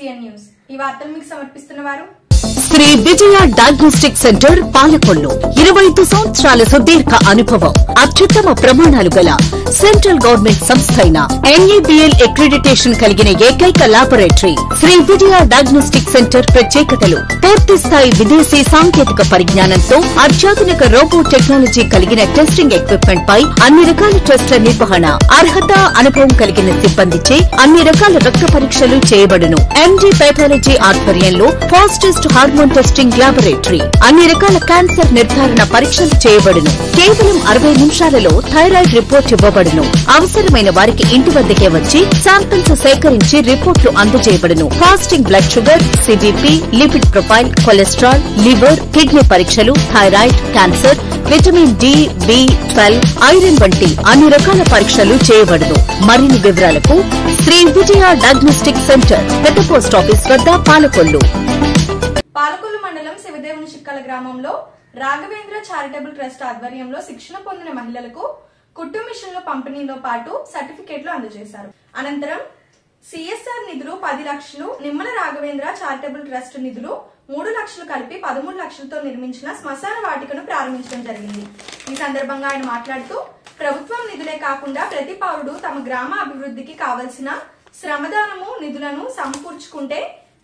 BCN news ఈ వార్తలు మీకు సమర్పిస్తున్నవారు శ్రీ విజయ డయాగ్నోస్టిక్ సెంటర్ పాలకొల్లు 25 సంవత్సరాల సుదీర్ఘ అనుభవం అత్యుత్తమ ప్రమాణాలు గల సెంట్రల్ గవర్నమెంట్ సంస్థ అయిన NABL అక్రిడిటేషన్ కలిగిన ఏకైక laboratory Shri Vijaya diagnostic centre ప్రత్యేకతలు పూర్తి స్థాయి విదేశీ సాంకేతిక పరిజ్ఞానంతో అత్యాధునిక రోబో టెక్నాలజీ కలిగిన టెస్టింగ్ ఎక్విప్మెంట్ పై అన్ని రకాల టెస్టుల నిర్వహణ అర్హత అనుభవం కలిగిన సిబ్బందిచే అన్ని రకాల రక్త పరీక్షలు చేయబడును MD పెథాలజీ ఆధ్వర్యంలో ఫాస్టెస్ట్ హార్మోన్ టెస్టింగ్ లాబొరేటరీ అన్ని రకాల క్యాన్సర్ నిర్ధారణ పరీక్షలు చేయబడును కేవలం 60 నిమిషాలలో థైరాయిడ్ రిపోర్ట్ ఇవ్వబడును అవసరమైన వారికి ఇంటి వద్దకే వచ్చి శాంపిల్స్ సేకరించి రిపోర్టులు అందజేయబడును fasting blood sugar CBP lipid profile cholesterol liver kidney పరీక్షలు thyroid cancer vitamin D B12 iron వంటి అన్ని రకాల పరీక్షలు చేయబడును మరిన్ని వివరాలకు శ్రీ విజయ డయాగ్నోస్టిక్ సెంటర్ పెద్ద పోస్ట్ ఆఫీస్ వద్ద పాలకొల్లు మండలం శివదేవుని చిక్కల గ్రామంలో రాఘవేంద్ర చారిటబుల్ ట్రస్ట్ ఆధ్వర్యంలో శిక్షణ పొందిన మహిళలకు కుట్టు మిషన్ల పంపిణీతో పాటు సర్టిఫికెట్లు అందజేశారు. అనంతరం CSR నిధులు 10 లక్షలు, నిమ్మల రాఘవేంద్ర చారిటబుల్ ట్రస్ట్ నిధులు 3 లక్షలు కలిపి 13 లక్షలతో నిర్మించిన శ్మశాన వాటికను ప్రారంభించడం జరిగింది. ఈ సందర్భంగా ఆయన మాట్లాడుతూ ప్రభుత్వం నిధులే కాకుండా ప్రతి పౌరుడు తమ గ్రామ అభివృద్ధికి కావలసిన శ్రమదానము నిధులను సమకూర్చుకుంటే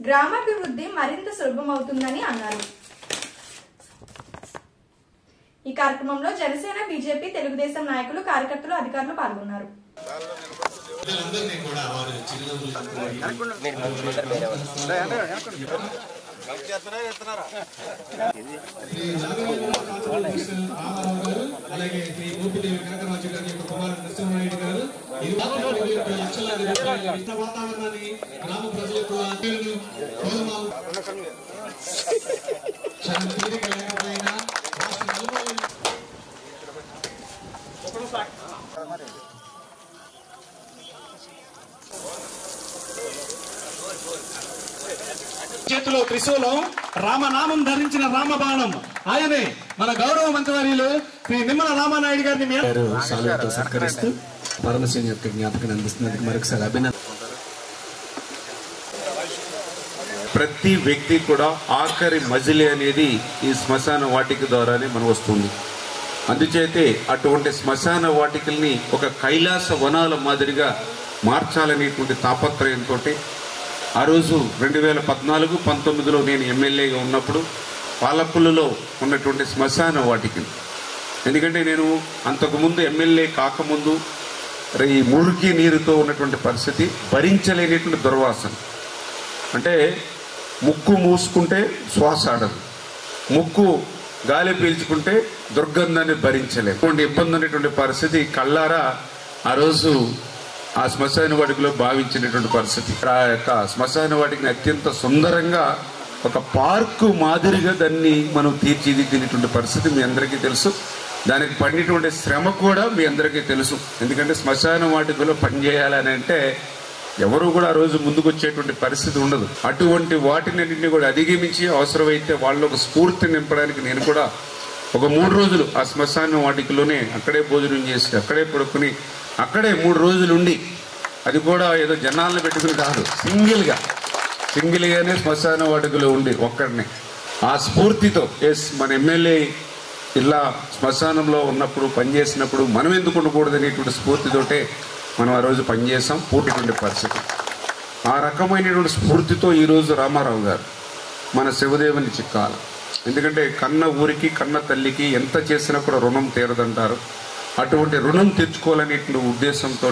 గ్రామాభివృద్ధి మరింత సులభమవుతుందని అన్నారు. ఈ కార్యక్రమంలో జనసేన BJP తెలుగుదేశం నాయకులు కార్యకర్తలు అధికారులు పాల్గొన్నారు. చేతిలో త్రిశూలం, రామనామం ధరించిన రామబాణం ఆయనే మన గౌరవ మంత్రివర్యులు శ్రీ నిమ్మల రామానాయుడు గారిని సత్కరిస్తూ పరమశివుని యొక్క జ్ఞాపకం అందిస్తున్నందుకు మరొకసారి అభినందన. ప్రతి వ్యక్తి కూడా ఆఖరి మజిలీ అనేది ఈ శ్మశాన వాటిక ద్వారానే మనం వస్తుంది. అందుచేతే అటువంటి శ్మశాన వాటికల్ని ఒక కైలాస వనాల మాదిరిగా మార్చాలనేటువంటి తాపత్రయంతో ఆ రోజు 2014-19లో నేను ఎమ్మెల్యేగా ఉన్నప్పుడు పాలకొల్లులో ఉన్నటువంటి శ్మశాన వాటికలు, ఎందుకంటే నేను అంతకుముందు ఎమ్మెల్యే కాకముందు ఈ మురికి నీరుతో ఉన్నటువంటి పరిస్థితి భరించలేనటువంటి దుర్వాసన, అంటే ముక్కు మూసుకుంటే శ్వాస ఆడదు, ముక్కు గాలి పీల్చుకుంటే దుర్గంధాన్ని భరించలేదు, ఇబ్బంది ఉన్నటువంటి పరిస్థితి కళ్ళారా ఆ రోజు ఆ శ్మశాన వాటికలో భావించినటువంటి పరిస్థితి. ఆ యొక్క శ్మశాన వాటికిని అత్యంత సుందరంగా ఒక పార్కు మాదిరిగా దాన్ని మనం తీర్చిదిద్దినటువంటి పరిస్థితి మీ అందరికీ తెలుసు. దానికి పడినటువంటి శ్రమ కూడా మీ అందరికీ తెలుసు. ఎందుకంటే శ్మశాన వాటికలో పనిచేయాలని అంటే ఎవరు కూడా ఆ రోజు ముందుకు వచ్చేటువంటి పరిస్థితి ఉండదు. అటువంటి వాటినన్నింటినీ కూడా అధిగమించి అవసరమైతే వాళ్ళు ఒక స్ఫూర్తి నింపడానికి నేను కూడా ఒక 3 రోజులు ఆ శ్మశాన వాటికలోనే అక్కడే భోజనం చేసి అక్కడే పడుకుని అక్కడే 3 రోజులు ఉండి, అది కూడా ఏదో జనాలను పెట్టుకుని కాదు, సింగిల్గానే శ్మశాన వాటికలో ఉండి ఒక్కడిని ఆ స్ఫూర్తితో మన ఎమ్మెల్యే ఇలా శ్మశానంలో ఉన్నప్పుడు పనిచేసినప్పుడు మనం ఎందుకు ఉండకూడదు అనేటువంటి స్ఫూర్తితోటే మనం ఆ రోజు పనిచేసాం. పూర్తిటువంటి పరిస్థితి ఆ రకమైనటువంటి స్ఫూర్తితో ఈరోజు రామారావు గారు మన శివదేవుని చిక్కాల, ఎందుకంటే కన్న ఊరికి కన్న తల్లికి ఎంత చేసినా కూడా రుణం తీరదంటారు. అటువంటి రుణం తెచ్చుకోవాలనేటువంటి ఉద్దేశంతో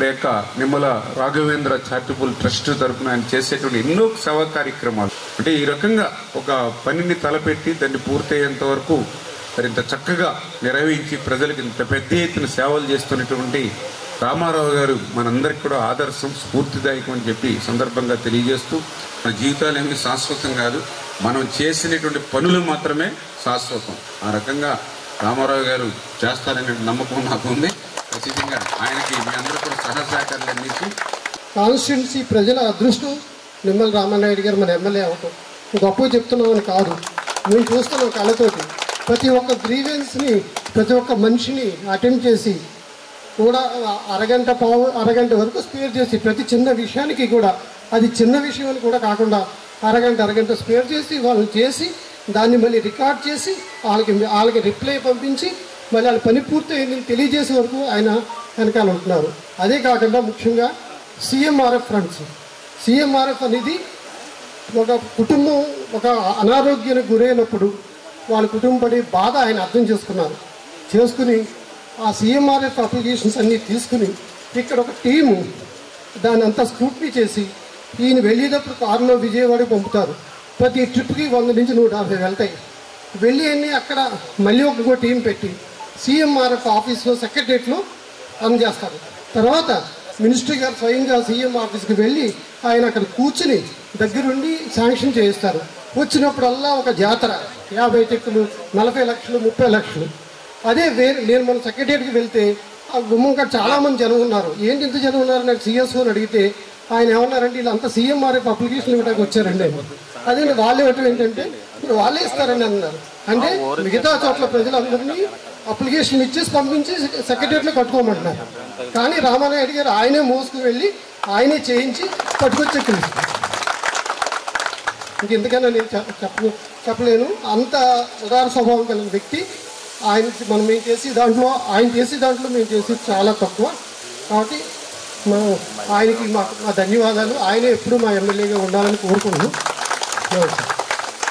రేఖ నిమ్మల రాఘవేంద్ర చారిటబుల్ ట్రస్ట్ తరఫున ఆయన చేసేటువంటి ఎన్నో సేవా కార్యక్రమాలు, అంటే ఈ రకంగా ఒక పనిని తలపెట్టి దాన్ని పూర్తయ్యేంత వరకు మరింత చక్కగా నిర్వహించి ప్రజలకు ఇంత పెద్ద ఎత్తున సేవలు చేస్తున్నటువంటి రామారావు గారు మనందరికీ కూడా ఆదర్శం, స్ఫూర్తిదాయకం అని చెప్పి సందర్భంగా తెలియజేస్తూ, మన జీవితాలు ఏమీ శాశ్వతం కాదు, మనం చేసినటువంటి పనులు మాత్రమే శాశ్వతం. ఆ రకంగా రామారావు గారు చేస్తారనే నమ్మకం నాకు ఉంది. ఖచ్చితంగా ఆయనకి మీ అందరూ కూడా సహసహకారాలు అందించి కాన్స్టిట్యున్సీ ప్రజల అదృష్టం నిమ్మల రామానాయుడు గారు మన ఎమ్మెల్యే అవటం గొప్ప చెప్తున్నామని కాదు, మేము చూస్తున్నాం కళ్ళతోటి. ప్రతి ఒక్క గ్రీవెన్స్ని ప్రతి ఒక్క మనిషిని అటెండ్ చేసి కూడా అరగంట వరకు స్పేర్ చేసి ప్రతి చిన్న విషయానికి కూడా అది చిన్న విషయం అని కూడా కాకుండా అరగంట స్పేర్ చేసి వాళ్ళని చేసి దాన్ని మళ్ళీ రికార్డ్ చేసి వాళ్ళకి రిప్లై పంపించి మళ్ళీ వాళ్ళ పని పూర్తయిందని తెలియజేసే వరకు ఆయన వెనకాల ఉంటున్నారు. అదే కాకుండా ముఖ్యంగా CMRF ఫండ్స్. CMRF అనేది ఒక కుటుంబం ఒక అనారోగ్యానికి గురైనప్పుడు వాళ్ళ కుటుంబం పడే బాధ ఆయన అర్థం చేసుకుని ఆ CMRF అప్లికేషన్స్ అన్నీ తీసుకుని ఇక్కడ ఒక టీము దాన్ని అంతా స్క్రూట్నీ చేసి ఈయన వెళ్ళేటప్పుడు కారులో విజయవాడకి పంపుతారు. ప్రతి ట్రిప్కి 100 నుంచి 150 వెళ్తాయి. వెళ్ళి అన్నీ అక్కడ మళ్ళీ ఒక టీం పెట్టి CMRF ఆఫీస్లో సెక్రటరియట్లో అందజేస్తారు. తర్వాత మినిస్టర్ గారు స్వయంగా CM ఆఫీస్కి వెళ్ళి ఆయన అక్కడ కూర్చుని దగ్గరుండి శాంక్షన్ చేయిస్తారు. వచ్చినప్పుడల్లా ఒక జాతర 50 చెక్కులు 40 లక్షలు 30 లక్షలు. అదే నేను మన సెక్రటరీకి వెళ్తే ఆ గుమ్మంగా చాలామంది జనం ఉన్నారు. ఏంటి ఇంత జనం ఉన్నారు నాకు CSO అని అడిగితే ఆయన ఏమన్నారంటే వీళ్ళంతా CMRF అప్లికేషన్ ఇవ్వడానికి వచ్చారండి. అదే వాళ్ళు ఇవ్వటం ఏంటంటే ఇప్పుడు వాళ్ళే ఇస్తారండి అన్నారు. అంటే మిగతా చోట్ల ప్రజలందరినీ అప్లికేషన్ ఇచ్చేసి పంపించి సెక్రటరీలో కట్టుకోమంటున్నారు. కానీ రామానాయుడు గారు ఆయనే మోసుకు వెళ్ళి ఆయనే చేయించి పట్టుకొచ్చి ఎక్కిస్తారు. ఇంకెందుకైనా నేను చెప్పలేను. అంత ఉదార స్వభావం కలిగిన వ్యక్తి. మేము చేసే దాంట్లో మేము చేసేది చాలా తక్కువ. కాబట్టి మనం ఆయనకి మా ధన్యవాదాలు. ఆయనే ఎప్పుడు మా ఎమ్మెల్యేగా ఉండాలని కోరుకుంటున్నాం.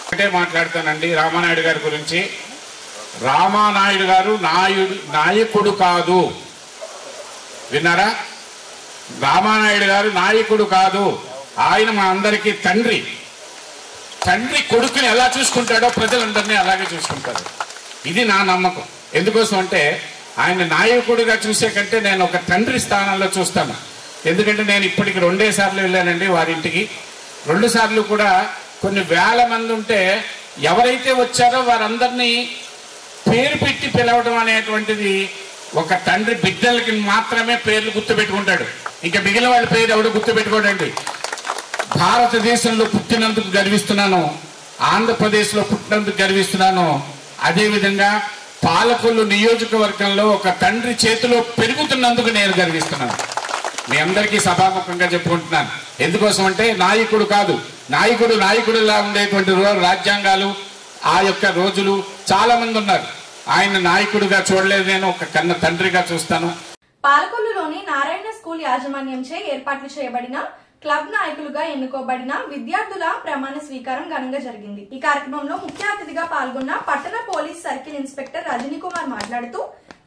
ఒకటే మాట్లాడతానండి రామానాయుడు గారి గురించి. రామానాయుడు గారు నాయకుడు కాదు, విన్నారా? రామానాయుడు గారు నాయకుడు కాదు, ఆయన మా అందరికీ తండ్రి. తండ్రి కొడుకుని ఎలా చూసుకుంటాడో ప్రజలందరినీ అలాగే చూసుకుంటారు. ఇది నా నమ్మకం. ఎందుకోసం అంటే ఆయన నాయకుడిగా చూసే కంటే నేను ఒక తండ్రి స్థానంలో చూస్తాను. ఎందుకంటే నేను ఇప్పటికి 2 సార్లు వెళ్ళానండి వారింటికి. 2 సార్లు కూడా కొన్ని వేల మంది ఉంటే ఎవరైతే వచ్చారో వారందరినీ పేరు పెట్టి పిలవడం అనేటువంటిది ఒక తండ్రి బిడ్డలకి మాత్రమే పేర్లు గుర్తుపెట్టుకుంటాడు. ఇంకా మిగిలిన వాళ్ళ పేరు ఎవడు గుర్తుపెట్టుకోడండి. భారతదేశంలో పుట్టినందుకు గర్విస్తున్నాను, ఆంధ్రప్రదేశ్లో పుట్టినందుకు గర్విస్తున్నాను. అదేవిధంగా పాలకొల్లు నియోజకవర్గంలో ఒక తండ్రి చేతిలో పెరుగుతున్నందుకు నేను గర్విస్తున్నాను. మీ అందరికీ సభాముఖంగా చెప్పుకుంటున్నాను. ఎందుకోసం అంటే నాయకుడు కాదు, నాయకుడిలా ఉండేటువంటి రాజ్యాంగాలు ఆ యొక్క రోజులు చాలా మంది ఉన్నారు. ఆయన నాయకుడిగా చూడలేదు, నేను ఒక కన్న తండ్రిగా చూస్తాను. పాలకొల్లులోని నారాయణ స్కూల్ యాజమాన్యంచే ఏర్పాట్లు చేయబడిన క్లబ్ నాయకులుగా ఎన్నుకోబడిన విద్యార్థుల ప్రమాణ స్వీకారం ఘనంగా జరిగింది. ఈ కార్యక్రమంలో ముఖ్య అతిథిగా పాల్గొన్న పట్టణ police circle inspector Rajani Kumar మాట్లాడుతూ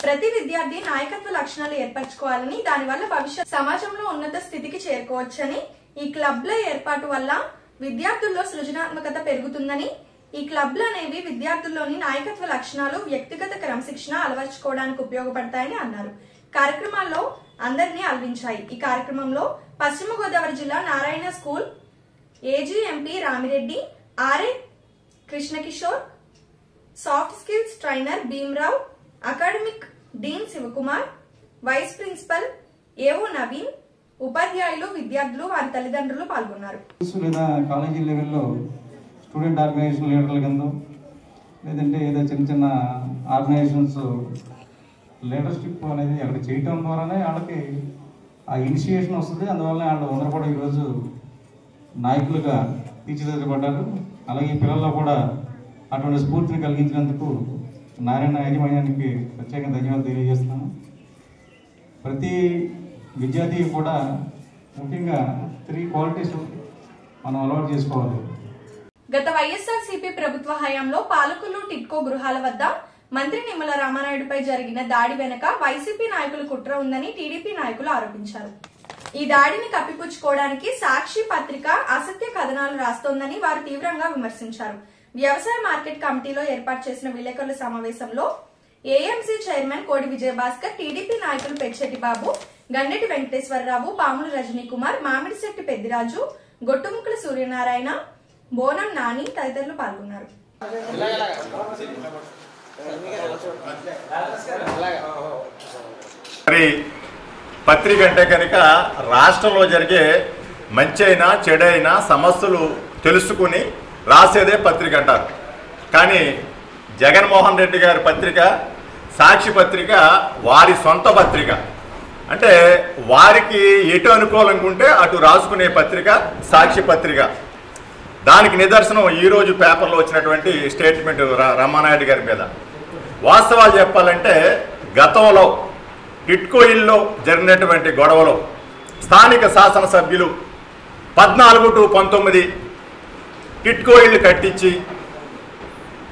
ప్రతి విద్యార్థి నాయకత్వ లక్షణాలు ఏర్పరచుకోవాలని, దానివల్ల భవిష్యత్ సమాజంలో ఉన్నత స్థితికి చేరుకోవచ్చని, ఈ క్లబ్ల ఏర్పాటు వల్ల విద్యార్థుల్లో సృజనాత్మకత పెరుగుతుందని, ఈ క్లబ్లు అనేవి విద్యార్థుల్లోని నాయకత్వ లక్షణాలు, వ్యక్తిగత క్రమశిక్షణ అలవర్చుకోవడానికి ఉపయోగపడతాయని అన్నారు. కార్యక్రమాల్లో అందరినీ అలరించాయి. ఈ కార్యక్రమంలో పశ్చిమ గోదావరి జిల్లా Narayana school AGMP Ramireddy, RA Krishnakishore, soft skills trainer Bhimarao, academic dean Sivakumar, vice principal AO Naveen, ఉపాధ్యాయులు, విద్యార్థులు, వారి తల్లిదండ్రులు పాల్గొన్నారు. కాలేజీ లెవెల్లో స్టూడెంట్ ఆర్గనైజేషన్ లీడర్ల కింద లేదంటే ఏదో చిన్న ఆర్గనైజేషన్స్ లీడర్షిప్ అనేది అక్కడ చేయటం ద్వారానే వాళ్ళకి ఆ ఇనిషియేషన్ వస్తుంది. అందువల్ల వాళ్ళు అందరూ కూడా ఈరోజు నాయకులుగా తీర్చిదిద్దబడ్డారు. అలాగే పిల్లల్లో కూడా అటువంటి స్ఫూర్తిని కలిగించినందుకు నారాయణ యాజమాన్యానికి ప్రత్యేకంగా ధన్యవాదాలు తెలియజేస్తున్నాను. ప్రతి విద్యార్థి కూడా ముఖ్యంగా 3 క్వాలిటీస్ మనం అలవాటు చేసుకోవాలి. గత వైఎస్ఆర్సీపీ ప్రభుత్వ హయాంలో పాలకొల్లు టిట్కో గృహాల వద్ద మంత్రి నిమ్మల రామానాయుడుపై జరిగిన దాడి వెనుక వైసీపీ నాయకులు కుట్ర ఉందని టీడీపీ నాయకులు ఆరోపించారు. ఈ దాడిని కప్పిపుచ్చుకోవడానికి సాక్షి పత్రిక అసత్య కథనాలు రాస్తోందని వారు తీవ్రంగా విమర్శించారు. వ్యవసాయ మార్కెట్ కమిటీలో ఏర్పాటు చేసిన విలేకరుల సమావేశంలో AMC చైర్మన్ కోడి విజయభాస్కర్, టీడీపీ నాయకులు పెచ్చెట్టి బాబు, గండెటి వెంకటేశ్వరరావు, పాముల రజనీ కుమార్, మామిడిశెట్టి పెద్దిరాజు, గొట్టుముక్కల సూర్యనారాయణ, బోనం నాని తదితరులు పాల్గొన్నారు. పత్రిక అంటే కనుక రాష్ట్రంలో జరిగే మంచైనా చెడైనా సమస్యలు తెలుసుకుని రాసేదే పత్రిక అంటారు. కానీ జగన్మోహన్ రెడ్డి గారి పత్రిక సాక్షి పత్రిక వారి సొంత పత్రిక. అంటే వారికి ఎటు అనుకూలంగా అటు రాసుకునే పత్రిక సాక్షి పత్రిక. దానికి నిదర్శనం ఈరోజు పేపర్లో వచ్చినటువంటి స్టేట్మెంట్ రామానాయుడు గారి మీద. వాస్తవాలు చెప్పాలంటే గతంలో టిట్కో ఇల్లో జరిగినటువంటి గొడవలో స్థానిక శాసనసభ్యులు 14-19 టిట్కో ఇళ్ళు కట్టించి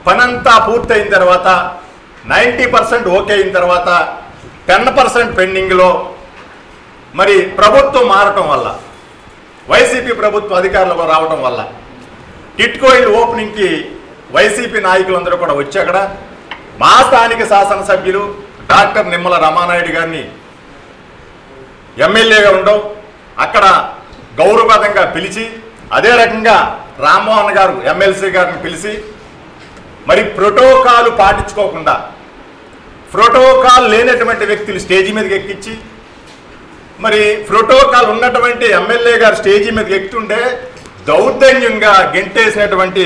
పనంతా పూర్తయిన తర్వాత 90% ఓకే అయిన తర్వాత 10% పెండింగ్లో మరి ప్రభుత్వం మారటం వల్ల, వైసీపీ ప్రభుత్వ అధికారులకు రావటం వల్ల టిట్కో ఇళ్ళు ఓపెనింగ్కి వైసీపీ నాయకులందరూ కూడా వచ్చి అక్కడ మా స్థానిక శాసనసభ్యులు డాక్టర్ నిమ్మల రామానాయుడు గారిని ఎమ్మెల్యేగా ఉండవు అక్కడ గౌరవప్రదంగా పిలిచి, అదే రకంగా రామ్మోహన్ గారు ఎమ్మెల్సీ గారిని పిలిచి మరి ప్రోటోకాల్ పాటించుకోకుండా ప్రోటోకాల్ లేనటువంటి వ్యక్తులు స్టేజీ మీదకి ఎక్కించి, మరి ప్రోటోకాల్ ఉన్నటువంటి ఎమ్మెల్యే గారు స్టేజీ మీదకి ఎక్కుతుంటే దౌర్జన్యంగా గెంటేసినటువంటి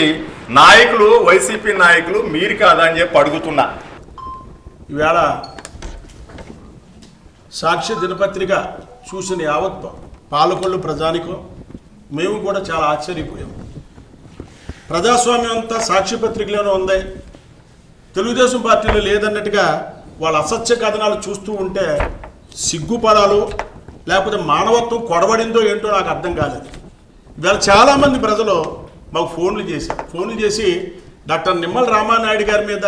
నాయకులు, వైసీపీ నాయకులు మీరు కాదా అని చెప్పి అడుగుతున్నా. ఈవేళ సాక్షి దినపత్రిక చూసిన యావత్ పాలకొల్లు ప్రజానికం మేము కూడా చాలా ఆశ్చర్యపోయాం. ప్రజాస్వామ్యం అంతా సాక్షి పత్రికలోనే ఉంది, తెలుగుదేశం పార్టీలో లేదన్నట్టుగా వాళ్ళ అసత్య కథనాలు చూస్తూ ఉంటే సిగ్గుపడాలో లేకపోతే మానవత్వం కొడబడిందో ఏంటో నాకు అర్థం కాలేదు. ఇవాళ చాలామంది ప్రజలు మాకు ఫోన్లు చేసి డాక్టర్ నిమ్మల రామానాయుడు గారి మీద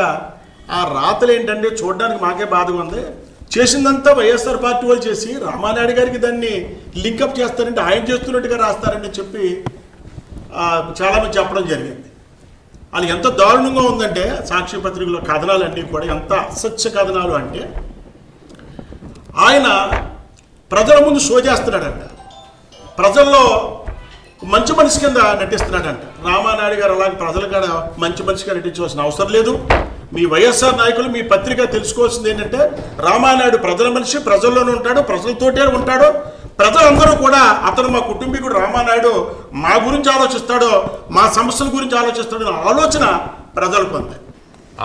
ఆ రాతలు ఏంటంటే చూడడానికి మాకే బాధగా ఉంది, చేసిందంతా వైఎస్ఆర్ పార్టీ వాళ్ళు చేసి రామానాయుడు గారికి దాన్ని లింకప్ చేస్తారంటే ఆయన చేస్తున్నట్టుగా రాస్తారని చెప్పి చాలామంది చెప్పడం జరిగింది. అది ఎంత దారుణంగా ఉందంటే సాక్షి పత్రికలో కథనాలన్నీ కూడా ఎంత అసత్య కథనాలు అంటే, ఆయన ప్రజల ముందు షో చేస్తున్నాడంట, ప్రజల్లో మంచి మనిషి కింద నటిస్తున్నాడంట. రామానాయుడు గారు అలాగే ప్రజలు కూడా మంచి మనిషిగా నటించవలసిన అవసరం లేదు. మీ వైఎస్ఆర్ నాయకులు మీ పత్రిక తెలుసుకోవాల్సింది ఏంటంటే రామానాయుడు ప్రజల మనిషి, ప్రజల్లోనే ఉంటాడు, ప్రజలతోటే ఉంటాడు. ప్రజలందరూ కూడా అతను మా కుటుంబీకుడు రామానాయుడు మా గురించి ఆలోచిస్తాడో, మా సమస్యల గురించి ఆలోచిస్తాడో ఆలోచన ప్రజలకు ఉంది.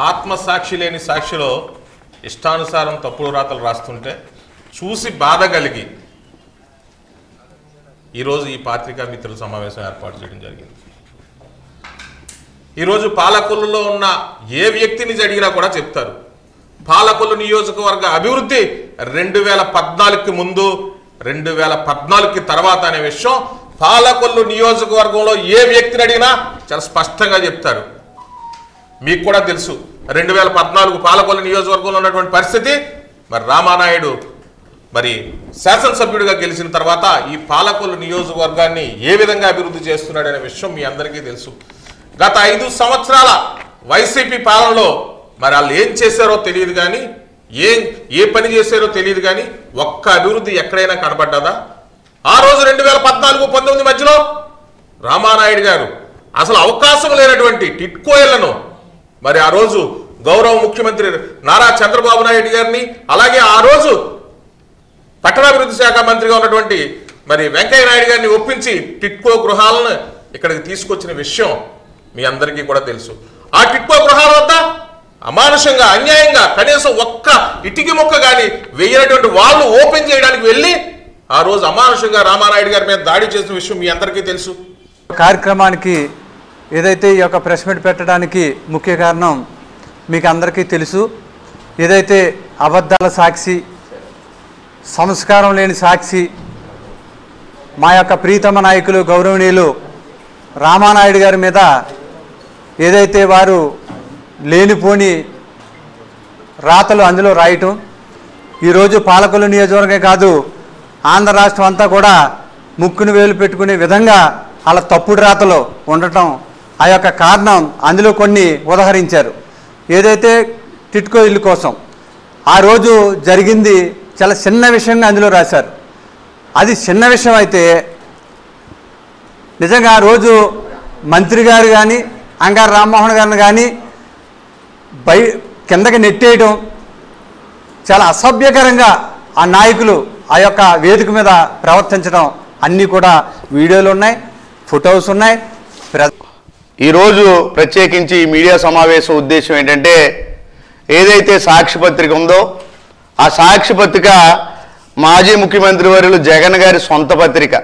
ఆత్మసాక్షి లేని సాక్షిలో ఇష్టానుసారం తప్పుడు రాతలు రాస్తుంటే చూసి బాధ కలిగి ఈరోజు ఈ పత్రికా మిత్రుల సమావేశం ఏర్పాటు చేయడం జరిగింది. ఈరోజు పాలకొల్లులో ఉన్న ఏ వ్యక్తిని అడిగినా కూడా చెప్తారు, పాలకొల్లు నియోజకవర్గ అభివృద్ధి 2014కి ముందు 2014కి తర్వాత అనే విషయం పాలకొల్లు నియోజకవర్గంలో ఏ వ్యక్తిని అడిగినా చాలా స్పష్టంగా చెప్తారు. మీకు కూడా తెలుసు 2014 పాలకొల్లు నియోజకవర్గంలో ఉన్నటువంటి పరిస్థితి. మరి రామానాయుడు మరి శాసనసభ్యుడిగా గెలిచిన తర్వాత ఈ పాలకొల్లు నియోజకవర్గాన్ని ఏ విధంగా అభివృద్ధి చేస్తున్నాడనే విషయం మీ అందరికీ తెలుసు. గత 5 సంవత్సరాల వైసీపీ పాలనలో మరి వాళ్ళు ఏం చేశారో తెలియదు కానీ, ఏ పని చేశారో తెలియదు కానీ ఒక్క అభివృద్ధి ఎక్కడైనా కనబడ్డదా? ఆ రోజు 2014-19 మధ్యలో రామానాయుడు గారు అసలు అవకాశం లేనటువంటి టిట్కోయిళ్లను మరి ఆ రోజు గౌరవ ముఖ్యమంత్రి నారా చంద్రబాబు నాయుడు గారిని, అలాగే ఆ రోజు పట్టణాభివృద్ధి శాఖ మంత్రిగా ఉన్నటువంటి మరి వెంకయ్య నాయుడు గారిని ఒప్పించి టిట్కో గృహాలను ఇక్కడికి తీసుకొచ్చిన విషయం మీ అందరికీ కూడా తెలుసు. ఆ టిట్కో గృహాల వద్ద అమానుషంగా, అన్యాయంగా కనీసం ఒక్క ఇటికి మొక్క కానీ వేయనటువంటి వాళ్ళు ఓపెన్ చేయడానికి వెళ్ళి ఆ రోజు అమానుషంగా రామానాయుడు గారి మీద దాడి చేసిన విషయం మీ అందరికీ తెలుసు. కార్యక్రమానికి ఏదైతే ఈ యొక్క ప్రెస్ మీట్ పెట్టడానికి ముఖ్య కారణం మీకు అందరికీ తెలుసు. ఏదైతే అబద్ధాల సాక్షి, సంస్కారం లేని సాక్షి, మా యొక్క ప్రీతమ నాయకులు గౌరవనీయులు రామానాయుడు గారి మీద ఏదైతే వారు లేనిపోని రాతలు అందులో రాయటం, ఈరోజు పాలకొల్లు నియోజకవర్గమే కాదు ఆంధ్ర రాష్ట్రం అంతా కూడా ముక్కును వేలు పెట్టుకునే విధంగా అలా తప్పుడు రాతలు ఉండటం, ఆ యొక్క కారణం అందులో కొన్ని ఉదహరించారు. ఏదైతే టిట్కో ఇల్లు కోసం ఆ రోజు జరిగింది చాలా చిన్న విషయంగా అందులో రాశారు. అది చిన్న విషయం అయితే నిజంగా ఆ రోజు మంత్రి గారు కానీ అంగారు రామ్మోహన్ గారిని కానీ కిందకి నెట్టేయడం చాలా అసభ్యకరంగా ఆ నాయకులు ఆ యొక్క వేదిక మీద ప్రవర్తించడం అన్నీ కూడా వీడియోలు ఉన్నాయి, ఫొటోస్ ఉన్నాయి. ఈరోజు ప్రత్యేకించి మీడియా సమావేశం ఉద్దేశం ఏంటంటే, ఏదైతే సాక్షి పత్రిక ఉందో ఆ సాక్షి పత్రిక మాజీ ముఖ్యమంత్రి వర్యులు జగన్ గారి సొంత పత్రిక.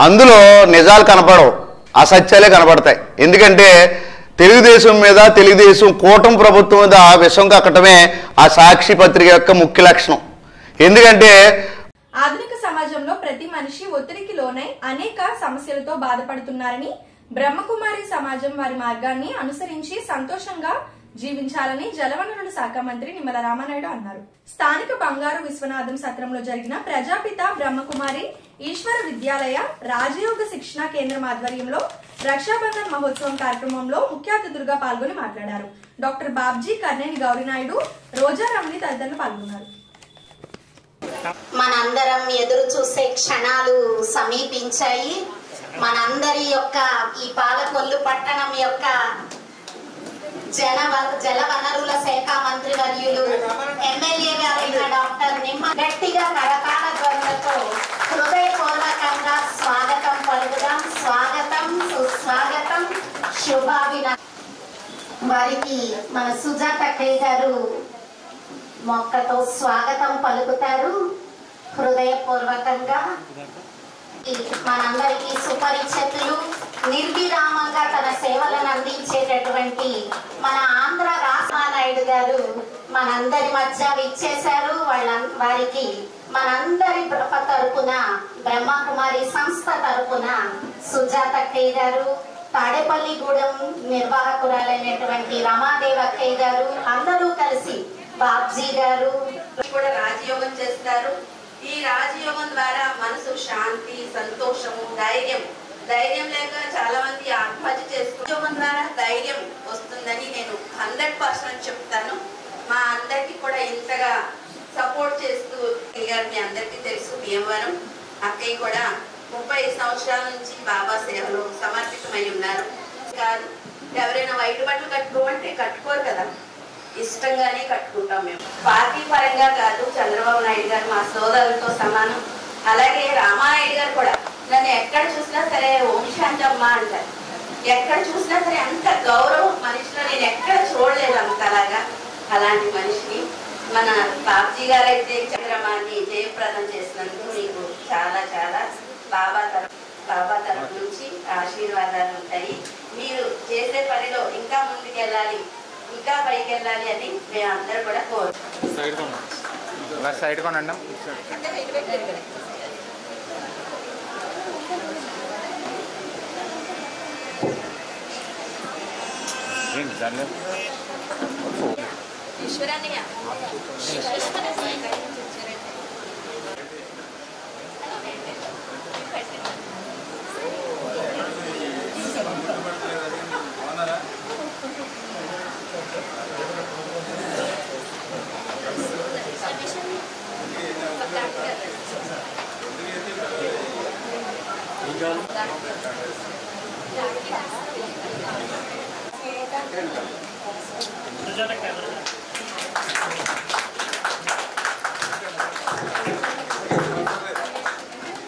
అందులో నిజాలు కనపడవు, అసత్యాలే కనపడతాయి. ఎందుకంటే తెలుగుదేశం మీద, తెలుగుదేశం కూటమి ప్రభుత్వం మీద విషం కక్కటమే ఆ సాక్షి పత్రిక యొక్క ముఖ్య లక్షణం. ఎందుకంటే ఆధునిక సమాజంలో ప్రతి మనిషి ఒత్తిడికి లోనై అనేక సమస్యలతో బాధపడుతున్నారని, బ్రహ్మకుమారి సమాజం వారి మార్గాన్ని అనుసరించి సంతోషంగా జీవించాలని జలవనరుల శాఖ మంత్రి నిమ్మల రామానాయుడు అన్నారు. స్థానిక బంగారు విశ్వనాథం సత్రంలో జరిగిన ప్రజాపిత బ్రహ్మకుమారి ఈశ్వర విద్యాలయ రాజయోగ శిక్షణ కేంద్రం ఆధ్వర్యంలో రక్షాబంధన్ మహోత్సవం కార్యక్రమంలో ముఖ్య అతిథులుగా పాల్గొని మాట్లాడారు. డాక్టర్ బాబ్జీ, కర్నేని గౌరీనాయుడు, రోజా రమణి తదితరులు పాల్గొన్నారు. మనందరం ఎదురు చూసే క్షణాలు సమీపించాయి. మనందరి యొక్క ఈ పాలకొల్లు పట్టణం యొక్క జల వనరుల శాఖ మంత్రి వర్యులు ఎమ్మెల్యే గారైన డాక్టర్ నిమ్మ గట్టిగా కరతాళ ధ్వనులతో హృదయపూర్వకంగా స్వాగతం పలుకుదాం. స్వాగతం, సుస్వాగతం, శుభాభినందన. వారికి మన సుజాతక్కయ్య గారు మొక్కతో స్వాగతం పలుకుతారు హృదయపూర్వకంగా. మనందరికీ సుపరిచితులు, నిర్విరామంగా తన సేవలను అందించేటటువంటి మన ఆంధ్ర రామానాయుడు గారు మనందరి మధ్య విచ్చేశారు. వారికి మనందరి తరపున, బ్రహ్మకుమారి సంస్థ తరపున సుజాతక్కయ్య గారు, తాడేపల్లిగూడెం నిర్వాహకురాలైనటువంటి రమాదేవి అక్కయ్య గారు అందరూ కలిసి, బాబ్జీ గారు కూడా రాజయోగం చేస్తారు. ఈ రాజయోగం ద్వారా మనసు శాంతి, సంతోషము, ధైర్యం లేక చాలా మంది ఆత్మహత్య చేసుకుంటారు. యోగం ద్వారా ధైర్యం వస్తుందని నేను 100% చెప్తాను. మా అందరికి కూడా ఇంతగా సపోర్ట్ చేస్తూ గారు మీ అందరికీ తెలుసు, భీమవరం అక్కయ్య కూడా 30 సంవత్సరాల నుంచి బాబా సేవలో సమర్పితమై ఉన్నారు. కాదు, ఎవరైనా వైట్ బట్టలు కట్టుకోమంటే కట్టుకోరు కదా, ఇష్టంగానే కట్టుకుంటాం. మేము పార్టీ పరంగా కాదు, చంద్రబాబు నాయుడు గారు మా సోదరులతో సమానం. అలాగే రామానాయుడు గారు కూడా నన్ను ఎక్కడ చూసినా సరే ఓం శాంతమ్మ అంటారు. ఎక్కడ చూసినా సరే అంత గౌరవం మనిషిలో నేను ఎక్కడ చూడలేదు అంతలాగా. అలాంటి మనిషిని మన బాబ్జీ గారు అయితే కార్యక్రమాన్ని జయప్రదం చేసినందుకు మీకు చాలా చాలా బాబా తరఫు నుంచి ఆశీర్వాదాలు ఉంటాయి. మీరు చేసే పనిలో ఇంకా ముందుకెళ్ళాలి, ఇంకా పైకి వెళ్ళాలి అని మేము అందరూ కూడా కోరుకుంటున్నాం. ఈశ్వరన్నయ్య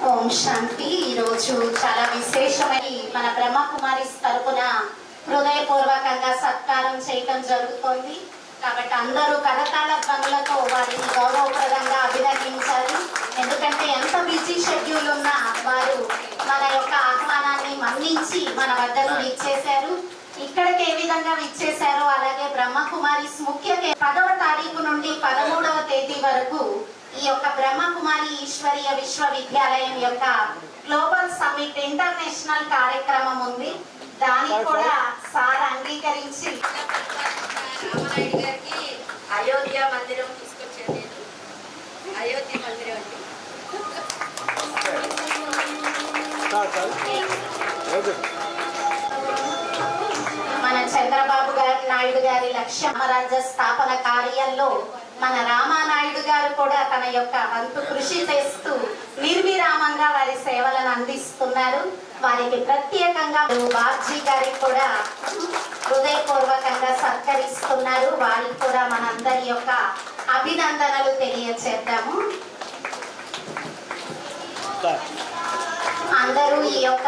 ఓం శాంతి. ఈరోజు చాలా విశేషమైన మన బ్రహ్మకుమారి తరపున హృదయపూర్వకంగా సత్కారం చేయటం జరుగుతోంది. కాబట్టి అందరూ కరతాళ ధ్వనులతో వారిని గౌరవప్రదంగా అభినందించాలి. ఎందుకంటే ఎంత బిజీ షెడ్యూల్ ఉన్నా వారు మన యొక్క ఆహ్వానాన్ని మన్నించి మన వద్దకు విచ్చేశారు. ఇక్కడికి ఏ విధంగా విచ్చేశారో అలాగే బ్రహ్మకుమారి ముఖ్య 10వ తారీఖు నుండి 13వ తేదీ వరకు ఈ యొక్క బ్రహ్మకుమారి ఈశ్వరీయ విశ్వవిద్యాలయం యొక్క గ్లోబల్ సమ్మిట్ ఇంటర్నేషనల్ కార్యక్రమం ఉంది. దాన్ని కూడా సార్ అంగీకరించి రామానాయుడు గారికి అయోధ్య మందిరం తీసుకొచ్చేది. అయోధ్య మందిరం అండి. మన చంద్రబాబు నాయుడు గారి లక్ష్యమరాజ్య స్థాపన కార్యంలో మన రామానాయుడు గారు కూడా తన యొక్క వంతు కృషి చేస్తూ నిర్విరామంగా వారి సేవలను అందిస్తున్నారు. వారికి ప్రత్యేకంగా బాబ్జీ గారికి కూడా హృదయపూర్వకంగా సత్కరిస్తున్నారు. వారికి కూడా మనందరి యొక్క అభినందనలు తెలియచేద్దాము. అందరూ ఈ యొక్క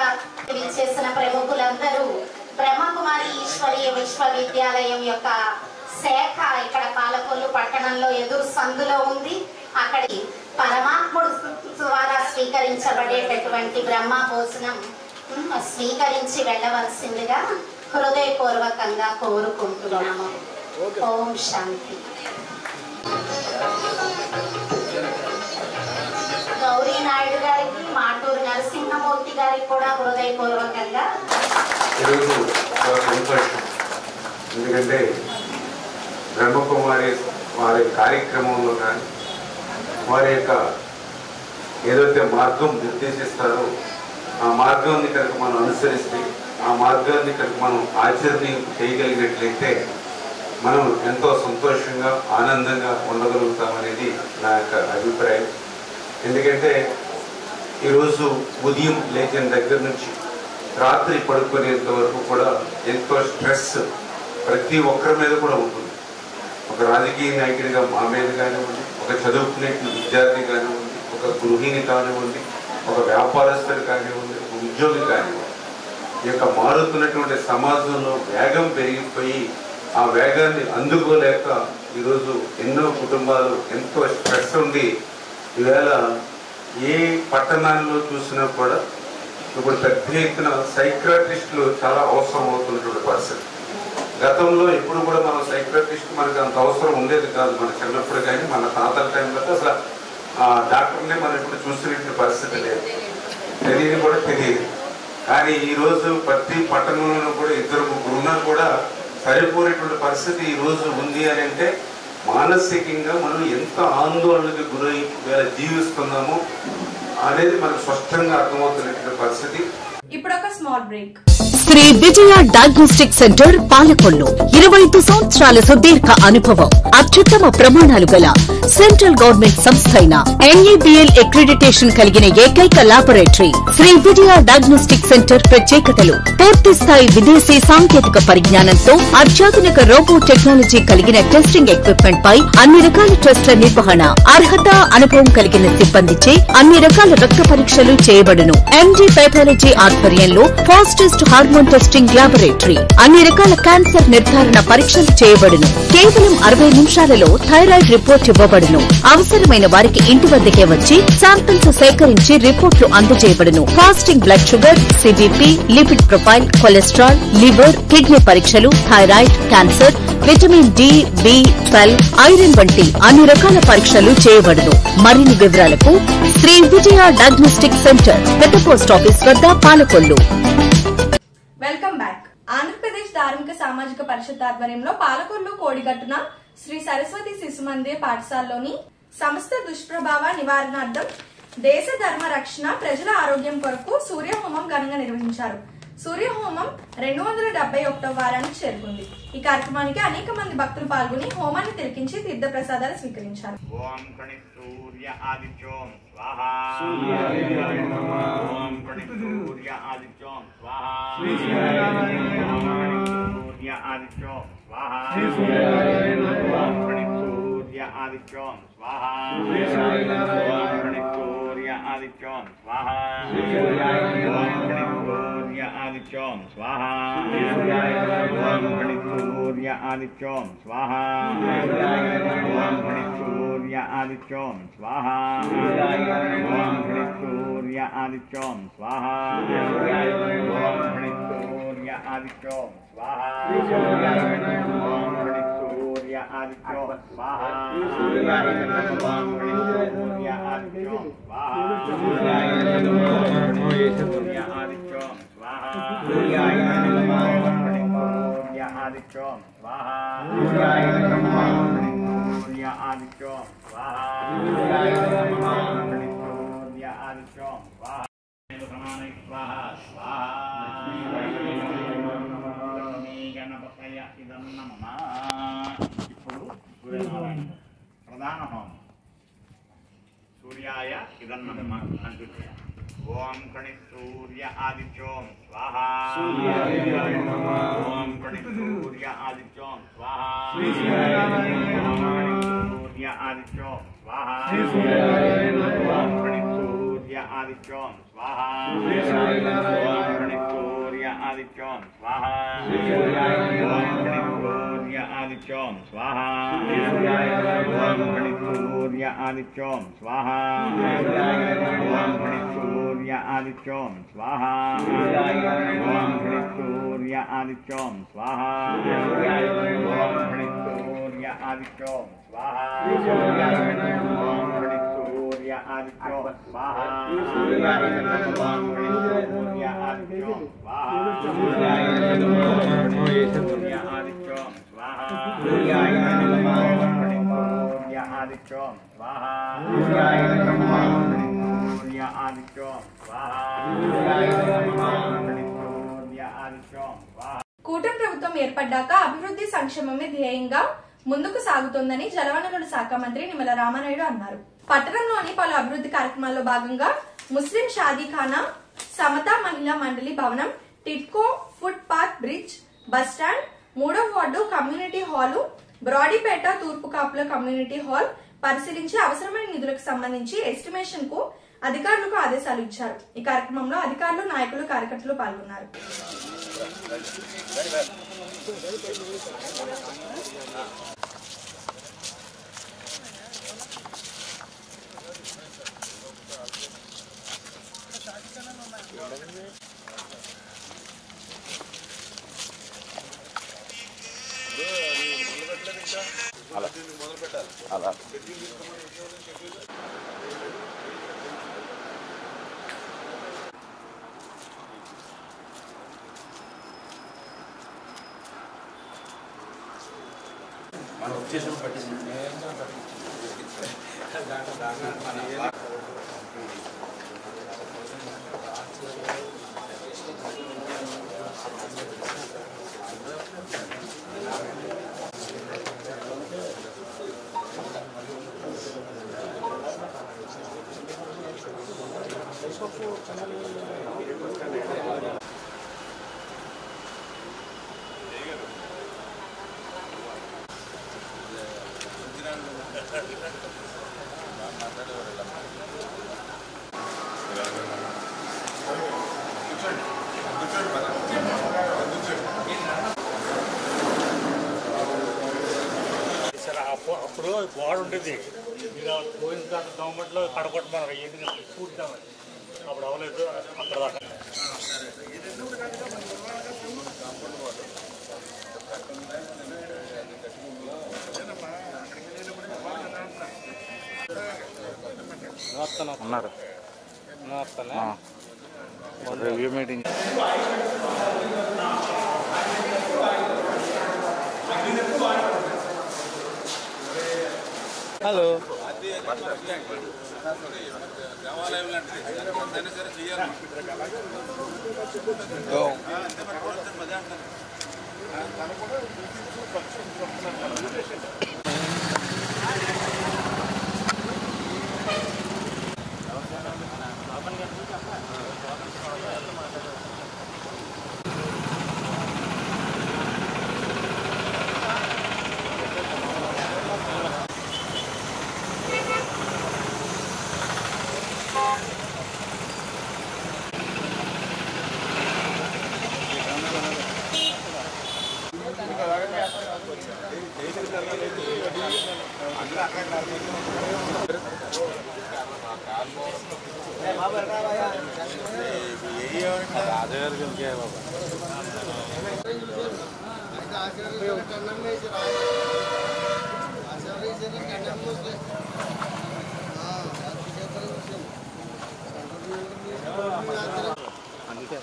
చేసిన ప్రముఖులందరూ బ్రహ్మకుమారి ఈశ్వరీయ విశ్వవిద్యాలయం యొక్క శాఖ ఇక్కడ పాలకొల్లు పట్టణంలో ఎదురు సందులో ఉంది. అక్కడి పరమాత్ముడు ద్వారా స్వీకరించబడేటటువంటి బ్రహ్మ భోజనం స్వీకరించి వెళ్ళవలసిందిగా హృదయపూర్వకంగా కోరుకుంటున్నాము. ఓం శాంతి. గౌరీ నాయుడు గారికి, మాటూరు నరసింహమూర్తి గారికి కూడా హృదయపూర్వకంగా ఈరోజు చాలా సంతోషం. ఎందుకంటే బ్రహ్మకుమారి వారి కార్యక్రమంలో కానీ వారి యొక్క ఏదైతే మార్గం నిర్దేశిస్తారో ఆ మార్గాన్ని కనుక మనం అనుసరిస్తే, ఆ మార్గాన్ని కనుక మనం ఆచరణ చేయగలిగినట్లయితే మనం ఎంతో సంతోషంగా ఆనందంగా ఉండగలుగుతామనేది నా యొక్క అభిప్రాయం. ఎందుకంటే ఈరోజు ఉదయం లేచిన దగ్గర నుంచి రాత్రి పడుకునేంత వరకు కూడా ఎంతో స్ట్రెస్ ప్రతి ఒక్కరి మీద కూడా ఉంటుంది. ఒక రాజకీయ నాయకుడిగా మా మీద కానివ్వండి, ఒక చదువుకునే విద్యార్థి కానివ్వండి, ఒక గృహిణి కానివ్వండి, ఒక వ్యాపారస్తుడు కానివ్వండి, ఒక ఉద్యోగి కానివ్వండి, ఈ యొక్క మారుతున్నటువంటి సమాజంలో వేగం పెరిగిపోయి ఆ వేగాన్ని అందుకోలేక ఈరోజు ఎన్నో కుటుంబాలు ఎంతో స్ట్రెస్ ఉండి ఈవేళ ఏ పట్టణాల్లో చూసినా కూడా ఇప్పుడు పెద్ద ఎత్తున సైక్రాటిస్టులు చాలా అవసరం అవుతున్నటువంటి పరిస్థితి. గతంలో ఎప్పుడు కూడా మన సైక్రాటిస్ట్ మనకు అంత అవసరం ఉండేది కాదు. మన చిన్నప్పుడు కానీ మన తాతల టైంలో అసలు ఆ డాక్టర్నే మనం ఇప్పుడు చూసినటువంటి పరిస్థితి లేదు, తెలియని కూడా తెలియదు. కానీ ఈరోజు ప్రతి పట్టణంలో కూడా ఇద్దరు ముగ్గురు ఉన్నా కూడా సరిపోయేటువంటి పరిస్థితి ఈరోజు ఉంది అని అంటే మానసికంగా మనం ఎంత ఆందోళనకు గురై జీవిస్తున్నామో అనేది మనకు స్పష్టంగా అర్థమవుతున్నటువంటి పరిస్థితి. ఇప్పుడు ఒక small break. Shri Vijaya diagnostic centre Palakollu 25 సంవత్సరాల సుదీర్ఘ అనుభవం, అత్యుత్తమ ప్రమాణాలు గల సెంట్రల్ గవర్నమెంట్ సంస్థ అయిన NABL అక్రిడిటేషన్ కలిగిన ఏకైక laboratory. Shri Vijaya diagnostic centre ప్రత్యేకతలు: పూర్తి స్థాయి విదేశీ సాంకేతిక పరిజ్ఞానంతో అత్యాధునిక రోబో టెక్నాలజీ కలిగిన టెస్టింగ్ ఎక్విప్మెంట్ పై అన్ని రకాల టెస్టుల నిర్వహణ, అర్హత, అనుభవం కలిగిన సిబ్బందిచే అన్ని రకాల రక్త పరీక్షలు చేయబడును. MD పైథాలజీ ఆధ్వర్యంలో ఫాస్టెస్ట్ హార్మోన్ టెస్టింగ్ లాబొరేటరీ. అన్ని రకాల క్యాన్సర్ నిర్ధారణ పరీక్షలు చేయబడును. కేవలం 60 నిమిషాలలో థైరాయిడ్ రిపోర్ట్ ఇవ్వబడును. అవసరమైన వారికి ఇంటి వద్దకే వచ్చి శాంపిల్స్ సేకరించి రిపోర్ట్లు అందజేయబడును. Fasting blood sugar, CBP, lipid profile, cholesterol, liver, kidney పరీక్షలు, thyroid, cancer, vitamin D, B12, iron వంటి అన్ని రకాల పరీక్షలు చేయబడును. మరిన్ని వివరాలకు శ్రీ విజయ డయాగ్నోస్టిక్ సెంటర్, పెద్ద పోస్ట్ ఆఫీస్ వద్ద, పాలకొల్లు. Welcome back. ఆంధ్రప్రదేశ్ ధార్మిక సామాజిక పరిషత్ ఆధ్వర్యంలో పాలకొల్లు కోడిగట్టున శ్రీ సరస్వతి శిశు మందిర్ పాఠశాలలోని సమస్త దుష్ప్రభావ నివారణార్థం దేశ ధర్మ రక్షణ, ప్రజల ఆరోగ్యం కొరకు సూర్యహోమం ఘనంగా నిర్వహించారు. సూర్యహోమం 271వ వారానికి చేరుకుంది. ఈ కార్యక్రమానికి అనేక మంది భక్తులు పాల్గొని హోమాన్ని తిలకించి తీర్థ ప్రసాదాలు స్వీకరించారు. ప్రధాన హోమం సూర్యాయ ఇదన్నమ అంటూ ఓం కణి సూర్య ఆదిత్యోం స్వాహా. ఓం కణి సూర్య ఆదిత్యోం స్వాహా. సూర్య ఆదిత్యోం స్వాహా. ఓం కణి సూర్య ఆదిత్యోం స్వాహా. ఓం కణి సూర్య ఆదిత్యోం స్వాహా. ఓం కణి సూర్య ఆదిత్యోం ఆదిత్యం స్వాహా ఓం ఫణిత్ సూర్య ఆదిత్యం స్వాహా ఓం ఫణిత్ సూర్య ఆదిత్యం స్వాహా ఓం ఫణిత్ సూర్య ఆదిత్యం స్వాహా ఓం ఫణిత్ సూర్య ఆదిత్యం స్వాహా ఓం ఫణిత్ సూర్య ఆదిత్యం స్వాహా ఓం ఫణిత్ సూర్య ఆదిత్యం స్వాహా సూర్య ఆదిత్యం స్వాహా సూర్య ఆదిత్యం స్వాహా సూర్య ఆదిత్యం స్వాహా సూర్య ఆదిత్యం స్వాహా. కూటమి ప్రభుత్వం ఏర్పడ్డాక అభివృద్ధి సంక్షేమమే ధ్యేయంగా ముందుకు సాగుతోందని జలవనరుల శాఖ మంత్రి నిమ్మల రామానాయుడు అన్నారు. పట్టణంలోని పలు అభివృద్ధి కార్యక్రమాల్లో భాగంగా ముస్లిం షాదీఖానా, సమతా మహిళా మండలి భవనం, TIDCO, foot path bridge, bus stand, 3వ వార్డు కమ్యూనిటీ హాలు, బ్రాడీపేట తూర్పు కాపుల కమ్యూనిటీ హాల్ పరిశీలించి అవసరమైన నిధులకు సంబంధించి ఎస్టిమేషన్ కు అధికారులకు ఆదేశాలు ఇచ్చారు. ఈ కార్యక్రమంలో అధికారులు, నాయకులు, కార్యకర్తలు పాల్గొన్నారు. అలా మనం వచ్చేసిన పట్టింది అప్పుడు గోడ ఉండేది, మీరు పోయిన తర్వాత గవర్నమెంట్లో కడగొట్టమన్నారు, ఏంటి పూర్తిదామని అప్పుడు అవ్వలేదు. అక్కడ దాకా ఉన్నారు రివ్యూ మీటింగ్. హలో దేవాలయం లాంటిది సరే చేయాలి. రాజగారు గెలిచాయి బాబా. అందుకే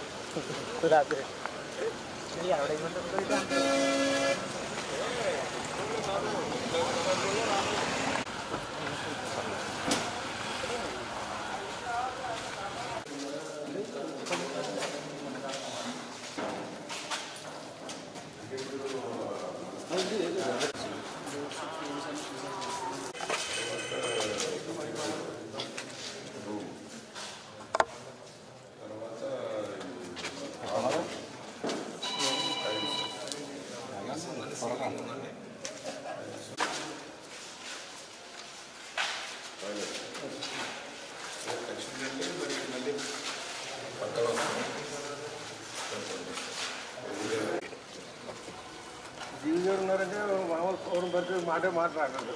గారు ఉన్నారంటే మామూలు పౌరం పరిచయం మాటే మాట్లాడారు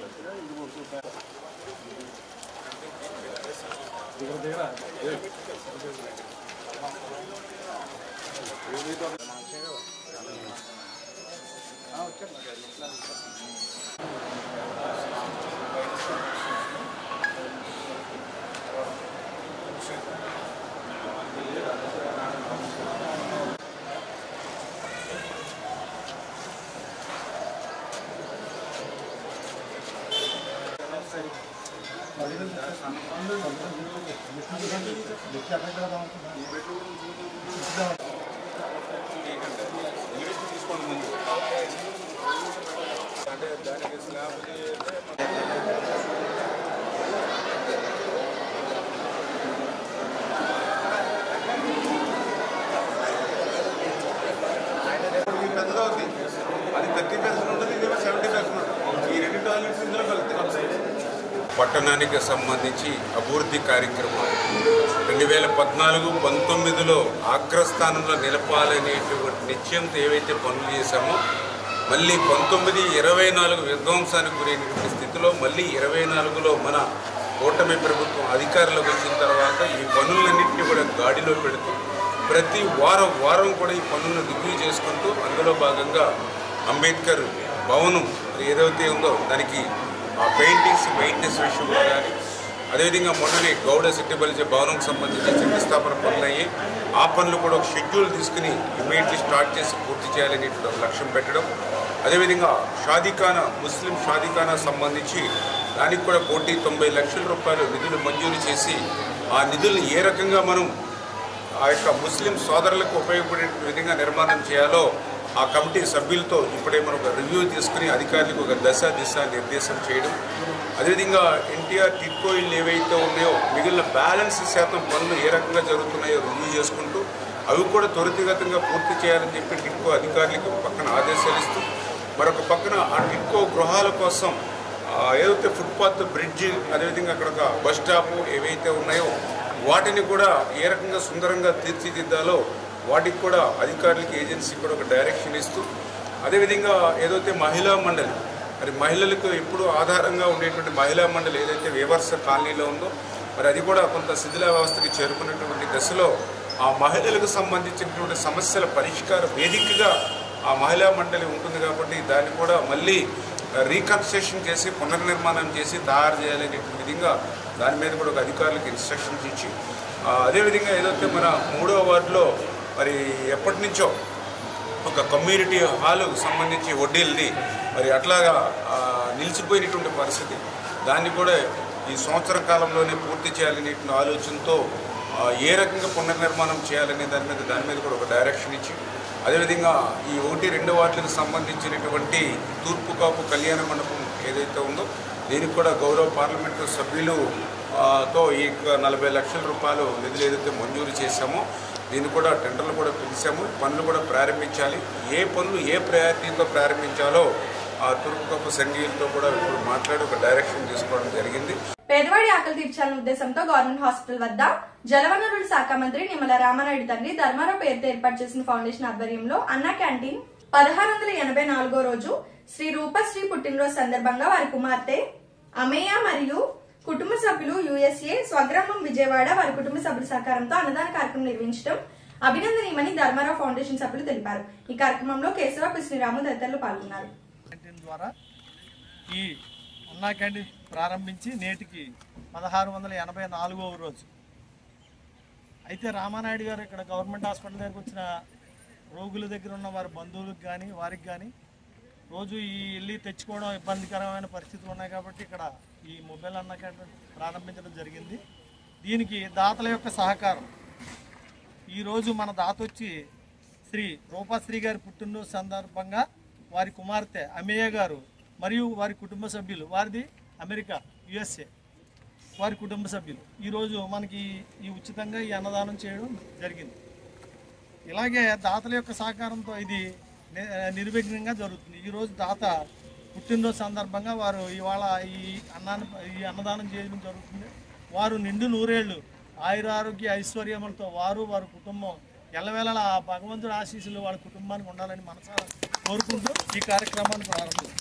పట్టణానికి సంబంధించి అభివృద్ధి కార్యక్రమాలు 2014-19లో అగ్రస్థానంలో నిలపాలనేటువంటి నిశ్చయంతో ఏవైతే పనులు చేశామో మళ్ళీ 19-24 విధ్వంసానికి గురైనటువంటి స్థితిలో మళ్ళీ 24లో మన కూటమి ప్రభుత్వం అధికారంలోకి వచ్చిన తర్వాత ఈ పనులన్నింటినీ కూడా గాడిలో పెడుతూ ప్రతి వారం కూడా ఈ పనులను రివ్యూ చేసుకుంటూ అందులో భాగంగా అంబేద్కర్ భవనం ఏదైతే ఉందో దానికి ఆ పెయింటింగ్స్ మెయింటెనెన్స్ విషయంలో కానీ అదేవిధంగా మొన్ననే గౌడ సిట్టిబలిజే భవనంకి సంబంధించి శంకుస్థాపన పనులు అయ్యి ఆ పనులు కూడా ఒక షెడ్యూల్ తీసుకుని ఇమీడియట్లీ స్టార్ట్ చేసి పూర్తి చేయాలని లక్ష్యం పెట్టడం. అదేవిధంగా షాదీఖానా ముస్లిం షాదీఖానా సంబంధించి దానికి కూడా 1,90,00,000 రూపాయలు నిధులు మంజూరు చేసి ఆ నిధులను ఏ రకంగా మనం ఆ యొక్క ముస్లిం సోదరులకు ఉపయోగపడే విధంగా నిర్మాణం చేయాలో ఆ కమిటీ సభ్యులతో ఇప్పుడే మనం ఒక రివ్యూ తీసుకుని అధికారులకు ఒక దిశ నిర్దేశం చేయడం. అదేవిధంగా ఎన్టీఆర్ టిట్కో ఇళ్ళు ఏవైతే ఉన్నాయో మిగిలిన బ్యాలెన్స్ శాతం పనులు ఏ రకంగా జరుగుతున్నాయో రివ్యూ చేసుకుంటూ అవి కూడా త్వరితగతంగా పూర్తి చేయాలని చెప్పి టిట్కో అధికారులకు ఒక పక్కన ఆదేశాలు ఇస్తూ మరొక పక్కన ఆ టిట్కో గృహాల కోసం ఏదైతే ఫుట్పాత్ బ్రిడ్జి అదేవిధంగా అక్కడ ఒక బస్ స్టాప్ ఏవైతే ఉన్నాయో వాటిని కూడా ఏ రకంగా సుందరంగా తీర్చిదిద్దాలో వాటికి కూడా అధికారులకి ఏజెన్సీ కూడా ఒక డైరెక్షన్ ఇస్తూ అదేవిధంగా ఏదైతే మహిళా మండలి మరి మహిళలకు ఎప్పుడు ఆధారంగా ఉండేటువంటి మహిళా మండలి ఏదైతే వేవర్స కాలనీలో ఉందో మరి అది కూడా కొంత శిథిల వ్యవస్థకి చేరుకున్నటువంటి దశలో ఆ మహిళలకు సంబంధించినటువంటి సమస్యల పరిష్కార వేదికగా ఆ మహిళా మండలి ఉంటుంది కాబట్టి దాన్ని కూడా మళ్ళీ రీకన్స్ట్రక్షన్ చేసి పునర్నిర్మాణం చేసి తయారు చేయాలనే విధంగా దాని మీద కూడా ఒక అధికారులకు ఇన్స్ట్రక్షన్స్ ఇచ్చి అదేవిధంగా ఏదైతే మన 3వ వార్డులో మరి ఎప్పటి నుంచో ఒక కమ్యూనిటీ హాలుకు సంబంధించి వడ్డీల్ని మరి అట్లాగా నిలిచిపోయినటువంటి పరిస్థితి దాన్ని కూడా ఈ సంవత్సర కాలంలోనే పూర్తి చేయాలనే ఆలోచనతో ఏ రకంగా పునర్నిర్మాణం చేయాలనే దాని మీద కూడా ఒక డైరెక్షన్ ఇచ్చి అదేవిధంగా ఈ 1-2 వార్డులకు సంబంధించినటువంటి తూర్పు కాపు కళ్యాణ మండపం ఏదైతే ఉందో దీనికి కూడా గౌరవ పార్లమెంటు సభ్యులు తో ఈ 40 లక్షల రూపాయలు నిధులు ఏదైతే మంజూరు చేశామో దీన్ని కూడా టెండర్లు కూడా పిలిచాము పనులు కూడా ప్రారంభించాలి ఏ పనులు ఏ ప్రయారిటీతో ప్రారంభించాలో ఆ తూర్పు కాపు సంఘీయులతో కూడా ఇప్పుడు మాట్లాడి ఒక డైరెక్షన్ తీసుకోవడం జరిగింది. పేదవాడి ఆకలి తీర్చాలనే ఉద్దేశంతో గవర్నమెంట్ హాస్పిటల్ వద్ద జలవనరుల శాఖ మంత్రి నిమ్మల రామానాయుడు తండ్రి ధర్మారావు పేరుతో ఏర్పాటు చేసిన ఫౌండేషన్ ఆధ్వర్యంలో అన్నా క్యాంటీన్ 1684వ రోజు శ్రీ రూపశ్రీ పుట్టినరోజు సందర్భంగా వారి కుమార్తె అమేయ మరియు కుటుంబ సభ్యులు USA స్వగ్రామం విజయవాడ వారి కుటుంబ సభ్యుల సహకారంతో అన్నదాన కార్యక్రమం నిర్వహించడం అభినందనీయమని ధర్మారావు ఫౌండేషన్ సభ్యులు తెలిపారు. ఈ కార్యక్రమంలో కేశవ కృష్ణరాము తదితరులు పాల్గొన్నారు. ద్వారా ఈ అన్నా క్యాంటీన్ ప్రారంభించి నేటికి 1684వ రోజు. అయితే రామానాయుడు గారు ఇక్కడ గవర్నమెంట్ హాస్పిటల్ దగ్గరకు వచ్చిన రోగుల దగ్గర ఉన్న వారి బంధువులకు కానీ వారికి కానీ రోజు ఈ వెళ్ళి తెచ్చుకోవడం ఇబ్బందికరమైన పరిస్థితులు ఉన్నాయి కాబట్టి ఇక్కడ ఈ మొబైల్ అన్నా క్యాంటీన్ ప్రారంభించడం జరిగింది. దీనికి దాతల యొక్క సహకారం. ఈరోజు మన దాత వచ్చి శ్రీ రూపశ్రీ గారి పుట్టినరోజు సందర్భంగా వారి కుమార్తె అమేయ గారు మరియు వారి కుటుంబ సభ్యులు వారిది అమెరికా USA వారి కుటుంబ సభ్యులు ఈరోజు మనకి ఈ ఉచితంగా ఈ అన్నదానం చేయడం జరిగింది. ఇలాగే దాతల యొక్క సహకారంతో ఇది నిర్విఘ్నంగా జరుగుతుంది. ఈరోజు దాత పుట్టినరోజు సందర్భంగా వారు ఇవాళ ఈ అన్నదానం చేయడం జరుగుతుంది. వారు నిండు నూరేళ్ళు ఆయురారోగ్య ఐశ్వర్యములతో వారు వారి కుటుంబం ఎల్లవేళలా ఆ భగవంతుడి ఆశీస్సులు వాళ్ళ కుటుంబానికి ఉండాలని మనసారా కోరుకుంటూ ఈ కార్యక్రమాన్ని ప్రారంభిస్తాం.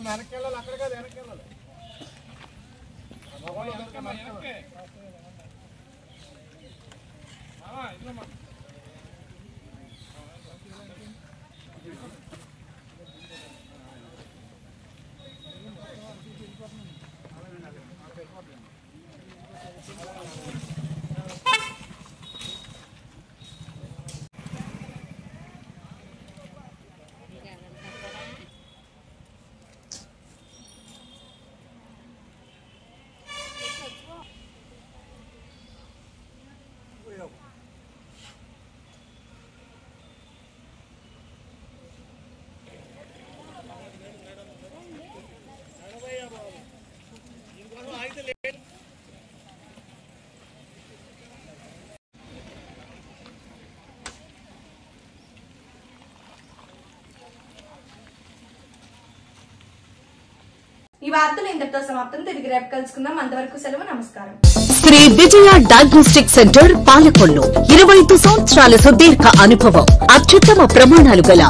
వెనకెళ్ళాలి, అక్కడ కాదు వెనకెళ్ళాలి. ఈ వార్తలు ఇంతటితో సమాప్తం. తిరిగి రేపు కలుసుకుందాం. అంతవరకు సెలవు. నమస్కారం. శ్రీ విజయ డయాగ్నోస్టిక్ సెంటర్ పాలకొల్లు 25 సంవత్సరాల సుదీర్ఘ అనుభవం, అత్యుత్తమ ప్రమాణాలు గల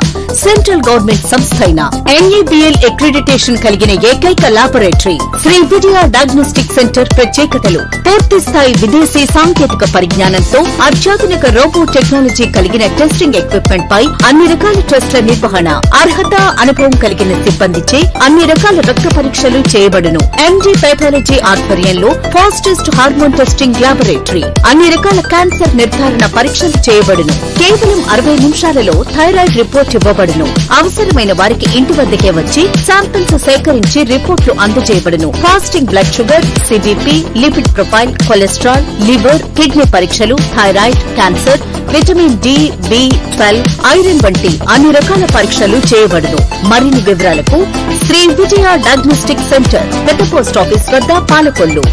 సెంట్రల్ గవర్నమెంట్ సంస్థ అయిన NABL అక్రిడిటేషన్ కలిగిన ఏకైక laboratory Shri Vijaya diagnostic centre ప్రత్యేకతలు పూర్తి స్థాయి విదేశీ సాంకేతిక పరిజ్ఞానంతో అత్యాధునిక రోబో టెక్నాలజీ కలిగిన టెస్టింగ్ ఎక్విప్మెంట్ పై అన్ని రకాల టెస్టుల నిర్వహణ, అర్హత, అనుభవం కలిగిన సిబ్బందిచే అన్ని రకాల రక్త పరీక్షలు చేయబడును. MD పైథాలజీ ఆధ్వర్యంలో ఫాస్టెస్ట్ హార్మోన్ టెస్టింగ్ లాబొరేటరీ, అన్ని రకాల క్యాన్సర్ నిర్ధారణ పరీక్షలు చేయబడును. కేవలం 60 నిమిషాలలో థైరాయిడ్ రిపోర్ట్ ఇవ్వబడును. అవసరమైన వారికి ఇంటి వద్దకే వచ్చి శాంపిల్స్ సేకరించి రిపోర్టులు అందజేయబడును. Fasting blood sugar, CBP, lipid profile, cholesterol, liver, kidney పరీక్షలు, thyroid, cancer, vitamin D, B12, iron వంటి అన్ని రకాల పరీక్షలు చేయబడును. మరిన్ని వివరాలకు శ్రీ విజయ డయాగ్నోస్టిక్ సెంటర్, పెద్ద పోస్ట్ ఆఫీస్ వద్ద, పాలకొల్లు.